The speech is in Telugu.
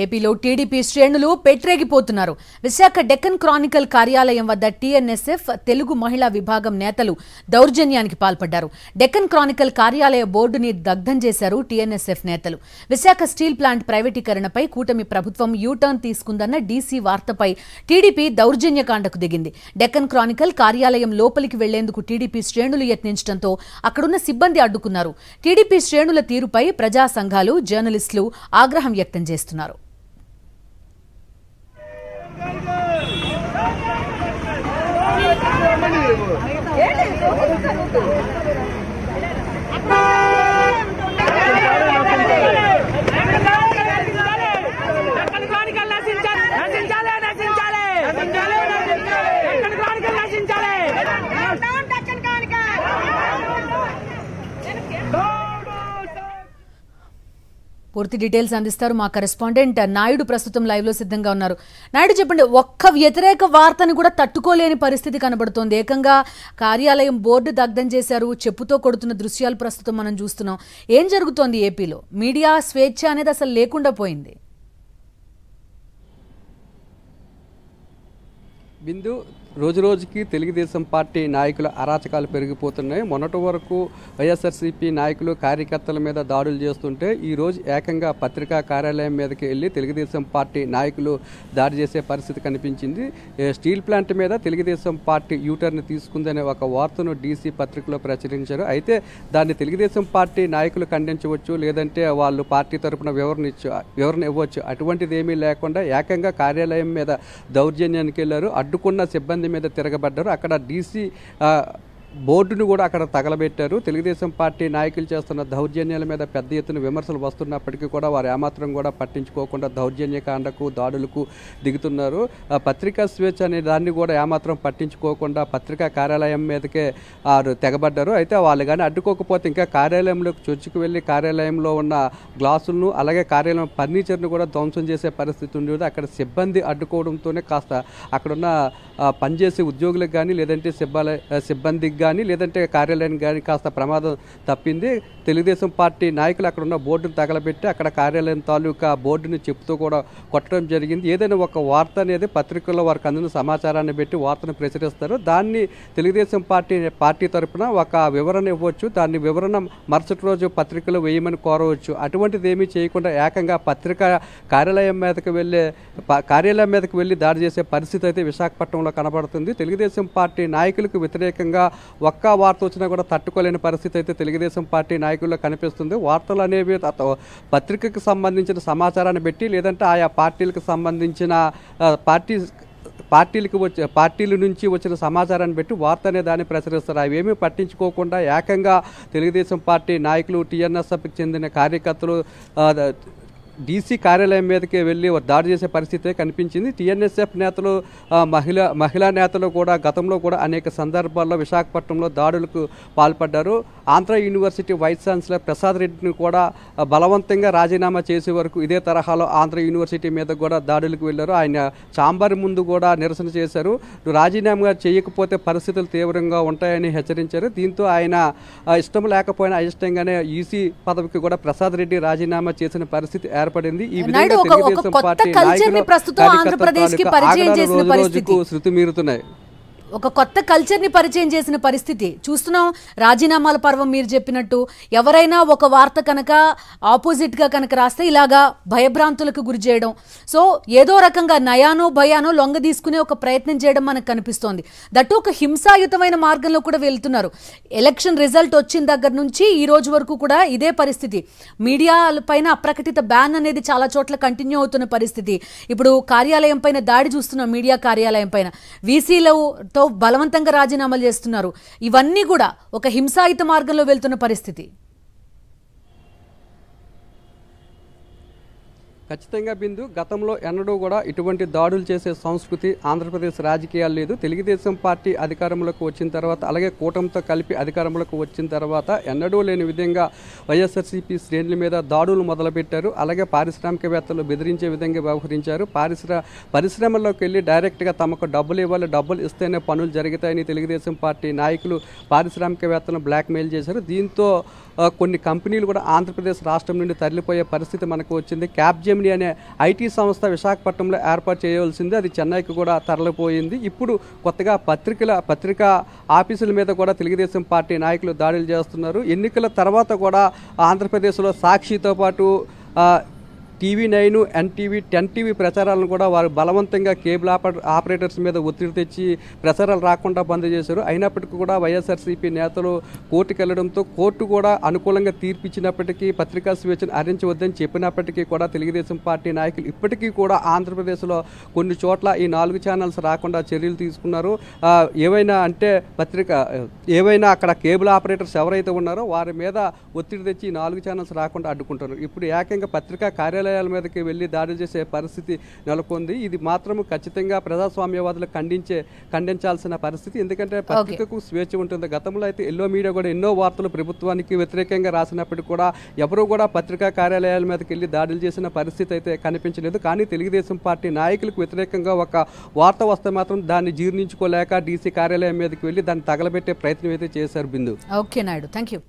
ఏపీలో టీడీపీ శ్రేణులు పెట్రేగిపోతున్నారు. విశాఖ డెక్కన్ క్రానికల్ కార్యాలయం వద్ద టీఎన్ఎస్ఎఫ్ తెలుగు మహిళా విభాగం నేతలు దౌర్జన్యానికి పాల్పడ్డారు. డెక్కన్ క్రానికల్ కార్యాలయ బోర్డుని దగ్ధం చేశారు టీఎన్ఎస్ఎఫ్ నేతలు. విశాఖ స్టీల్ ప్లాంట్ ప్రైవేటీకరణపై కూటమి ప్రభుత్వం యూటర్న్ తీసుకుందన్న డీసీ వార్తపై టీడీపీ దౌర్జన్యకాండకు దిగింది. డెక్కన్ క్రానికల్ కార్యాలయం లోపలికి వెళ్లేందుకు టీడీపీ శ్రేణులు యత్నించడంతో అక్కడున్న సిబ్బంది అడ్డుకున్నారు. టీడీపీ శ్రేణుల తీరుపై ప్రజా సంఘాలు, జర్నలిస్టులు ఆగ్రహం వ్యక్తం చేస్తున్నారు. పూర్తి డీటెయిల్స్ అందిస్తారు మా కరెస్పాండెంట్ నాయుడు. ప్రస్తుతం లైవ్ లో సిద్ధంగా ఉన్నారు. నాయుడు, చెప్పండి, ఒక్క వ్యతిరేక వార్తని కూడా తట్టుకోలేని పరిస్థితి కనబడుతోంది. ఏకంగా కార్యాలయం బోర్డు దగ్ధం చేశారు, చెప్పుతో కొడుతున్న దృశ్యాలు ప్రస్తుతం మనం చూస్తున్నాం. ఏం జరుగుతోంది ఏపీలో? మీడియా స్వేచ్ఛ అనేది అసలు లేకుండా పోయింది. బిందు, రోజురోజుకి తెలుగుదేశం పార్టీ నాయకుల అరాచకాలు పెరిగిపోతున్నాయి. మొన్నటి వరకు వైఎస్ఆర్సీపీ నాయకులు, కార్యకర్తల మీద దాడులు చేస్తుంటే ఈరోజు ఏకంగా పత్రికా కార్యాలయం మీదకి వెళ్ళి తెలుగుదేశం పార్టీ నాయకులు దాడి చేసే పరిస్థితి కనిపించింది. స్టీల్ ప్లాంట్ మీద తెలుగుదేశం పార్టీ యూటర్న్ తీసుకుందనే ఒక వార్తను డీసీ పత్రికలో ప్రచురించారు. అయితే దాన్ని తెలుగుదేశం పార్టీ నాయకులు ఖండించవచ్చు, లేదంటే వాళ్ళు పార్టీ తరఫున వివరణ ఇవ్వచ్చు. అటువంటిది ఏమీ లేకుండా ఏకంగా కార్యాలయం మీద దౌర్జన్యానికి వెళ్ళారు. అడ్డుకున్న సిబ్బంది మీద తిరగబడ్డారు. అక్కడ డీసీ బోర్డును కూడా అక్కడ తగలబెట్టారు. తెలుగుదేశం పార్టీ నాయకులు చేస్తున్న దౌర్జన్యాల మీద పెద్ద ఎత్తున విమర్శలు వస్తున్నప్పటికీ కూడా వారు ఏమాత్రం కూడా పట్టించుకోకుండా దౌర్జన్యకాండకు, దాడులకు దిగుతున్నారు. పత్రికా స్వేచ్ఛ అనే దాన్ని కూడా ఏమాత్రం పట్టించుకోకుండా పత్రికా కార్యాలయం మీదకే వారు తెగబడ్డారు. అయితే వాళ్ళు కానీ అడ్డుకోకపోతే ఇంకా కార్యాలయంలోకి చొచ్చుకు వెళ్ళి కార్యాలయంలో ఉన్న గ్లాసులను, అలాగే కార్యాలయం ఫర్నిచర్ను కూడా ధ్వంసం చేసే పరిస్థితి ఉండేది. అక్కడ సిబ్బంది అడ్డుకోవడంతోనే కాస్త అక్కడున్న పనిచేసే ఉద్యోగులకు కానీ, లేదంటే సిబ్బందికి కానీ, లేదంటే కార్యాలయానికి కానీ కాస్త ప్రమాదం తప్పింది. తెలుగుదేశం పార్టీ నాయకులు అక్కడ ఉన్న బోర్డును తగలబెట్టి అక్కడ కార్యాలయం తాలూకా బోర్డుని చెప్పుతో కూడా కొట్టడం జరిగింది. ఏదైనా ఒక వార్త అనేది పత్రికల్లో వారికి అందిన సమాచారాన్ని బట్టి వార్తను ప్రచురిస్తారు. దాన్ని తెలుగుదేశం పార్టీ తరఫున ఒక వివరణ ఇవ్వచ్చు. దాన్ని వివరణ మరుసటి రోజు పత్రికలో వేయమని కోరవచ్చు. అటువంటిది ఏమీ చేయకుండా ఏకంగా పత్రికా కార్యాలయం మీదకి వెళ్ళి దాడి చేసే పరిస్థితి అయితే విశాఖపట్నంలో కనబడుతుంది. తెలుగుదేశం పార్టీ నాయకులకు వ్యతిరేకంగా ఒక్క వార్త వచ్చినా కూడా తట్టుకోలేని పరిస్థితి అయితే తెలుగుదేశం పార్టీ నాయకుల్లో కనిపిస్తుంది. వార్తలు అనేవి పత్రికకు సంబంధించిన సమాచారాన్ని బట్టి, లేదంటే ఆయా పార్టీలకు సంబంధించిన పార్టీల నుంచి వచ్చిన సమాచారాన్ని బట్టి వార్త అనే దాన్ని ప్రచురిస్తారు. అవేమీ పట్టించుకోకుండా ఏకంగా తెలుగుదేశం పార్టీ నాయకులు, టీఎన్ఎస్ఎఫ్కి చెందిన కార్యకర్తలు డీసీ కార్యాలయం మీదకి వెళ్ళి దాడి చేసే పరిస్థితి కనిపించింది. టీఎన్ఎస్ఎఫ్ నేతలు, మహిళా నేతలు కూడా గతంలో కూడా అనేక సందర్భాల్లో విశాఖపట్నంలో దాడులకు పాల్పడ్డారు. Andhra university vice chancellor Prasad రెడ్డిని కూడా బలవంతంగా రాజీనామా చేసే వరకు ఇదే తరహాలో ఆంధ్ర యూనివర్సిటీ మీద కూడా దాడులకు వెళ్ళారు. ఆయన ఛాంబర్ ముందు కూడా నిరసన చేశారు. రాజీనామా చేయకపోతే పరిస్థితులు తీవ్రంగా ఉంటాయని హెచ్చరించారు. దీంతో ఆయన ఇష్టం లేకపోయినా అయిష్టంగానే ఈసీ పదవికి కూడా ప్రసాద్ రెడ్డి రాజీనామా చేసిన పరిస్థితి ఏర్పడింది. ఈ విధంగా తెలుగుదేశం పార్టీ నాయకులు, కార్యకర్తలు శృతి మీరుతున్నాయి. ఒక కొత్త కల్చర్ని పరిచయం చేసిన పరిస్థితి చూస్తున్నాం. రాజీనామాల పర్వం మీరు చెప్పినట్టు ఎవరైనా ఒక వార్త కనుక ఆపోజిట్గా కనుక రాస్తే ఇలాగా భయభ్రాంతులకు గురి చేయడం, సో ఏదో రకంగా నయానో భయానో లొంగ తీసుకునే ఒక ప్రయత్నం చేయడం మనకు కనిపిస్తోంది. దట్టు ఒక హింసాయుతమైన మార్గంలో కూడా వెళ్తున్నారు. ఎలక్షన్ రిజల్ట్ వచ్చిన దగ్గర నుంచి ఈ రోజు వరకు కూడా ఇదే పరిస్థితి. మీడియా పైన అప్రకటిత బ్యాన్ అనేది చాలా చోట్ల కంటిన్యూ అవుతున్న పరిస్థితి. ఇప్పుడు కార్యాలయం పైన దాడి చూస్తున్నాం, మీడియా కార్యాలయం పైన వీసీలతో బలవంతంగా రాజీనామాలు చేస్తున్నారు. ఇవన్నీ కూడా ఒక హింసాయుత మార్గంలో వెళ్తున్న పరిస్థితి. ఖచ్చితంగా బిందు, గతంలో ఎన్నడూ కూడా ఇటువంటి దాడులు చేసే సంస్కృతి ఆంధ్రప్రదేశ్ రాజకీయాలు లేదు. తెలుగుదేశం పార్టీ అధికారంలోకి వచ్చిన తర్వాత, అలాగే కూటమితో కలిపి అధికారంలోకి వచ్చిన తర్వాత ఎన్నడూ లేని విధంగా వైఎస్ఆర్సీపీ శ్రేణుల మీద దాడులు మొదలుపెట్టారు. అలాగే పారిశ్రామికవేత్తలు బెదిరించే విధంగా వ్యవహరించారు. పరిశ్రమల్లోకి వెళ్ళి డైరెక్ట్గా తమకు డబ్బులు ఇవ్వాలి, డబ్బులు ఇస్తేనే పనులు జరుగుతాయని తెలుగుదేశం పార్టీ నాయకులు పారిశ్రామికవేత్తలను బ్లాక్మెయిల్ చేశారు. దీంతో కొన్ని కంపెనీలు కూడా ఆంధ్రప్రదేశ్ రాష్ట్రం నుండి తరలిపోయే పరిస్థితి మనకు వచ్చింది. క్యాప్జెమినీ అనే ఐటీ సంస్థ విశాఖపట్నంలో ఏర్పాటు చేయవలసింది, అది చెన్నైకి కూడా తరలిపోయింది. ఇప్పుడు కొత్తగా పత్రికా ఆఫీసుల మీద కూడా తెలుగుదేశం పార్టీ నాయకులు దాడులు చేస్తున్నారు. ఎన్నికల తర్వాత కూడా ఆంధ్రప్రదేశ్లో సాక్షితో పాటు TV9, NTV, 10TV ప్రచారాలను కూడా వారు బలవంతంగా కేబుల్ ఆపరేటర్స్ మీద ఒత్తిడి తెచ్చి ప్రచారాలు రాకుండా బంద్ చేశారు. అయినప్పటికీ కూడా వైఎస్ఆర్సీపీ నేతలు కోర్టుకు వెళ్లడంతో కోర్టు కూడా అనుకూలంగా తీర్పిచ్చినప్పటికీ పత్రికా స్వేచ్ఛను హరించవద్దని చెప్పినప్పటికీ కూడా తెలుగుదేశం పార్టీ నాయకులు ఇప్పటికీ కూడా ఆంధ్రప్రదేశ్లో కొన్ని చోట్ల ఈ 4 ఛానల్స్ రాకుండా చర్యలు తీసుకున్నారు. ఏవైనా అక్కడ కేబుల్ ఆపరేటర్స్ ఎవరైతే ఉన్నారో వారి మీద ఒత్తిడి తెచ్చి ఈ 4 ఛానల్స్ రాకుండా అడ్డుకుంటారు. ఇప్పుడు ఏకంగా పత్రికా కార్యాలయాల మీదకి వెళ్ళి దాడులు చేసే పరిస్థితి నెలకొంది. ఇది మాత్రం ఖచ్చితంగా ప్రజాస్వామ్యవాదులు ఖండించాల్సిన పరిస్థితి. ఎందుకంటే పత్రికకు స్వేచ్ఛ ఉంటుంది. గతంలో అయితే ఎల్లో మీడియా కూడా ఎన్నో వార్తలు ప్రభుత్వానికి వ్యతిరేకంగా రాసినప్పటికీ కూడా ఎవరు కూడా పత్రికా కార్యాలయాల మీదకి వెళ్ళి దాడులు చేసిన పరిస్థితి అయితే కనిపించలేదు. కానీ తెలుగుదేశం పార్టీ నాయకులకు వ్యతిరేకంగా ఒక వార్త వస్తే మాత్రం దాన్ని జీర్ణించుకోలేక డీసీ కార్యాలయం మీదకి వెళ్ళి దాన్ని తగలబెట్టే ప్రయత్నం అయితే చేశారు. Bindu. Okay Naidu, thank you.